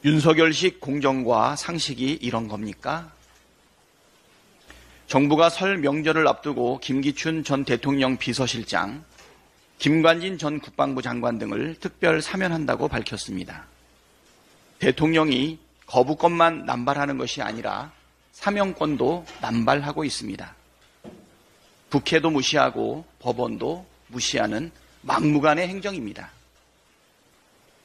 윤석열식 공정과 상식이 이런 겁니까? 정부가 설 명절을 앞두고 김기춘 전 대통령 비서실장, 김관진 전 국방부 장관 등을 특별 사면한다고 밝혔습니다. 대통령이 거부권만 남발하는 것이 아니라 사면권도 남발하고 있습니다. 국회도 무시하고 법원도 무시하는 막무가내 행정입니다.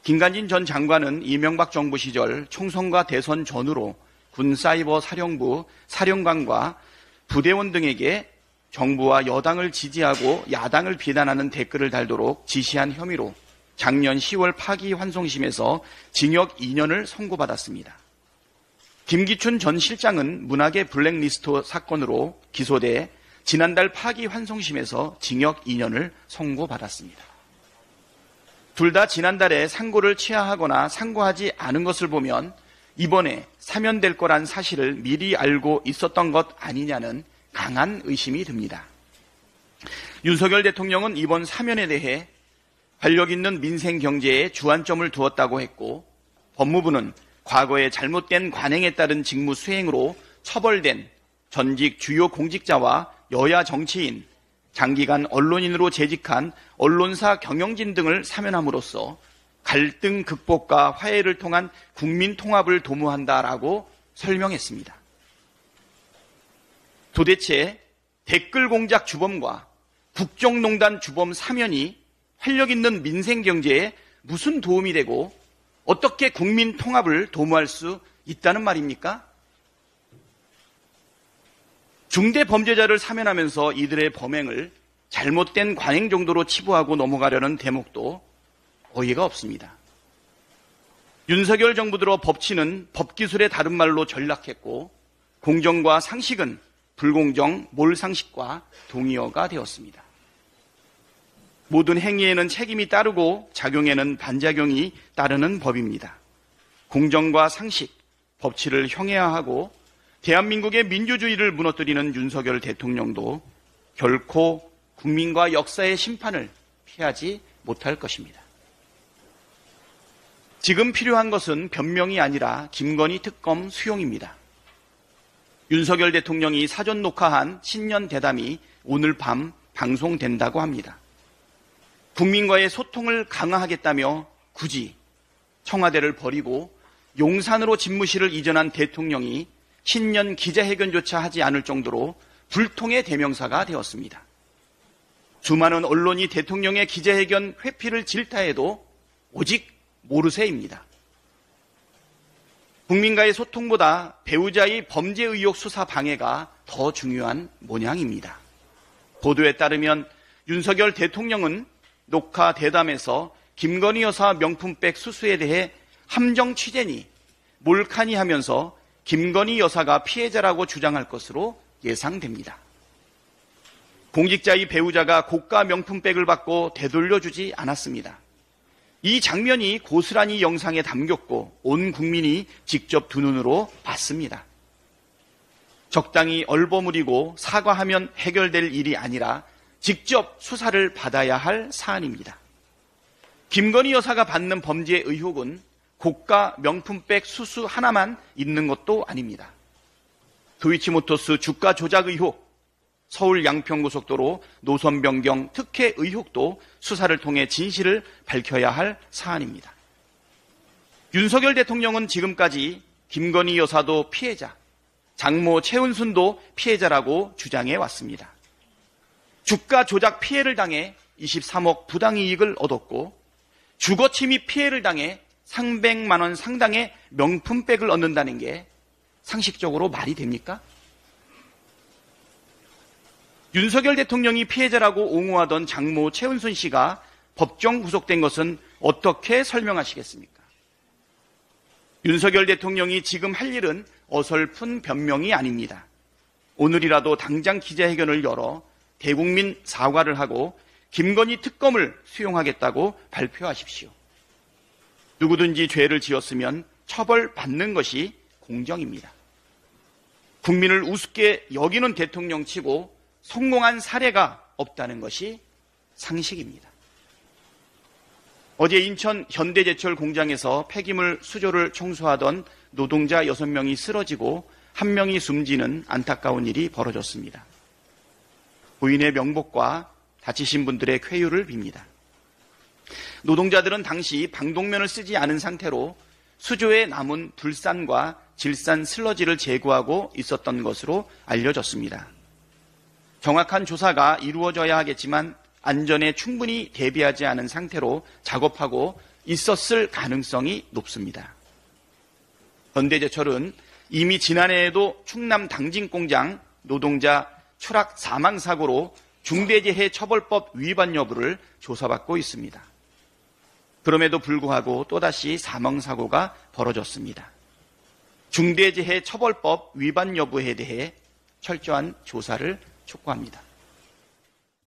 김관진 전 장관은 이명박 정부 시절 총선과 대선 전후로 군사이버사령부 사령관과 부대원 등에게 정부와 여당을 지지하고 야당을 비난하는 댓글을 달도록 지시한 혐의로 작년 10월 파기환송심에서 징역 2년을 선고받았습니다. 김기춘 전 실장은 문학의 블랙리스트 사건으로 기소돼 지난달 파기환송심에서 징역 2년을 선고받았습니다. 둘 다 지난달에 상고를 취하하거나 상고하지 않은 것을 보면 이번에 사면될 거란 사실을 미리 알고 있었던 것 아니냐는 강한 의심이 듭니다. 윤석열 대통령은 이번 사면에 대해 활력 있는 민생 경제에 주안점을 두었다고 했고, 법무부는 과거에 잘못된 관행에 따른 직무 수행으로 처벌된 전직 주요 공직자와 여야 정치인, 장기간 언론인으로 재직한 언론사 경영진 등을 사면함으로써 갈등 극복과 화해를 통한 국민 통합을 도모한다라고 설명했습니다. 도대체 댓글 공작 주범과 국정농단 주범 사면이 활력 있는 민생 경제에 무슨 도움이 되고 어떻게 국민 통합을 도모할 수 있다는 말입니까? 중대 범죄자를 사면하면서 이들의 범행을 잘못된 관행 정도로 치부하고 넘어가려는 대목도 어이가 없습니다. 윤석열 정부 들어 법치는 법기술의 다른 말로 전락했고, 공정과 상식은 불공정, 몰상식과 동의어가 되었습니다. 모든 행위에는 책임이 따르고 작용에는 반작용이 따르는 법입니다. 공정과 상식, 법치를 형해화하고 대한민국의 민주주의를 무너뜨리는 윤석열 대통령도 결코 국민과 역사의 심판을 피하지 못할 것입니다. 지금 필요한 것은 변명이 아니라 김건희 특검 수용입니다. 윤석열 대통령이 사전 녹화한 신년 대담이 오늘 밤 방송된다고 합니다. 국민과의 소통을 강화하겠다며 굳이 청와대를 버리고 용산으로 집무실을 이전한 대통령이 신년 기자회견조차 하지 않을 정도로 불통의 대명사가 되었습니다. 수많은 언론이 대통령의 기자회견 회피를 질타해도 오직 모르쇠입니다. 국민과의 소통보다 배우자의 범죄 의혹 수사 방해가 더 중요한 모양입니다. 보도에 따르면 윤석열 대통령은 녹화 대담에서 김건희 여사 명품백 수수에 대해 함정 취재니 몰카니 하면서 김건희 여사가 피해자라고 주장할 것으로 예상됩니다. 공직자의 배우자가 고가 명품백을 받고 되돌려주지 않았습니다. 이 장면이 고스란히 영상에 담겼고 온 국민이 직접 두 눈으로 봤습니다. 적당히 얼버무리고 사과하면 해결될 일이 아니라 직접 수사를 받아야 할 사안입니다. 김건희 여사가 받는 범죄 의혹은 고가 명품백 수수 하나만 있는 것도 아닙니다. 도이치모터스 주가 조작 의혹, 서울 양평고속도로 노선 변경 특혜 의혹도 수사를 통해 진실을 밝혀야 할 사안입니다. 윤석열 대통령은 지금까지 김건희 여사도 피해자, 장모 최은순도 피해자라고 주장해 왔습니다. 주가 조작 피해를 당해 23억 부당이익을 얻었고 주거침입 피해를 당해 300만 원 상당의 명품백을 얻는다는 게 상식적으로 말이 됩니까? 윤석열 대통령이 피해자라고 옹호하던 장모 최은순 씨가 법정 구속된 것은 어떻게 설명하시겠습니까? 윤석열 대통령이 지금 할 일은 어설픈 변명이 아닙니다. 오늘이라도 당장 기자회견을 열어 대국민 사과를 하고 김건희 특검을 수용하겠다고 발표하십시오. 누구든지 죄를 지었으면 처벌받는 것이 공정입니다. 국민을 우습게 여기는 대통령치고 성공한 사례가 없다는 것이 상식입니다. 어제 인천 현대제철 공장에서 폐기물 수조를 청소하던 노동자 6명이 쓰러지고 1명이 숨지는 안타까운 일이 벌어졌습니다. 부인의 명복과 다치신 분들의 쾌유를 빕니다. 노동자들은 당시 방독면을 쓰지 않은 상태로 수조에 남은 불산과 질산 슬러지를 제거하고 있었던 것으로 알려졌습니다. 정확한 조사가 이루어져야 하겠지만 안전에 충분히 대비하지 않은 상태로 작업하고 있었을 가능성이 높습니다. 현대제철은 이미 지난해에도 충남 당진공장 노동자 추락 사망사고로 중대재해처벌법 위반 여부를 조사받고 있습니다. 그럼에도 불구하고 또다시 사망사고가 벌어졌습니다. 중대재해처벌법 위반 여부에 대해 철저한 조사를 촉구합니다.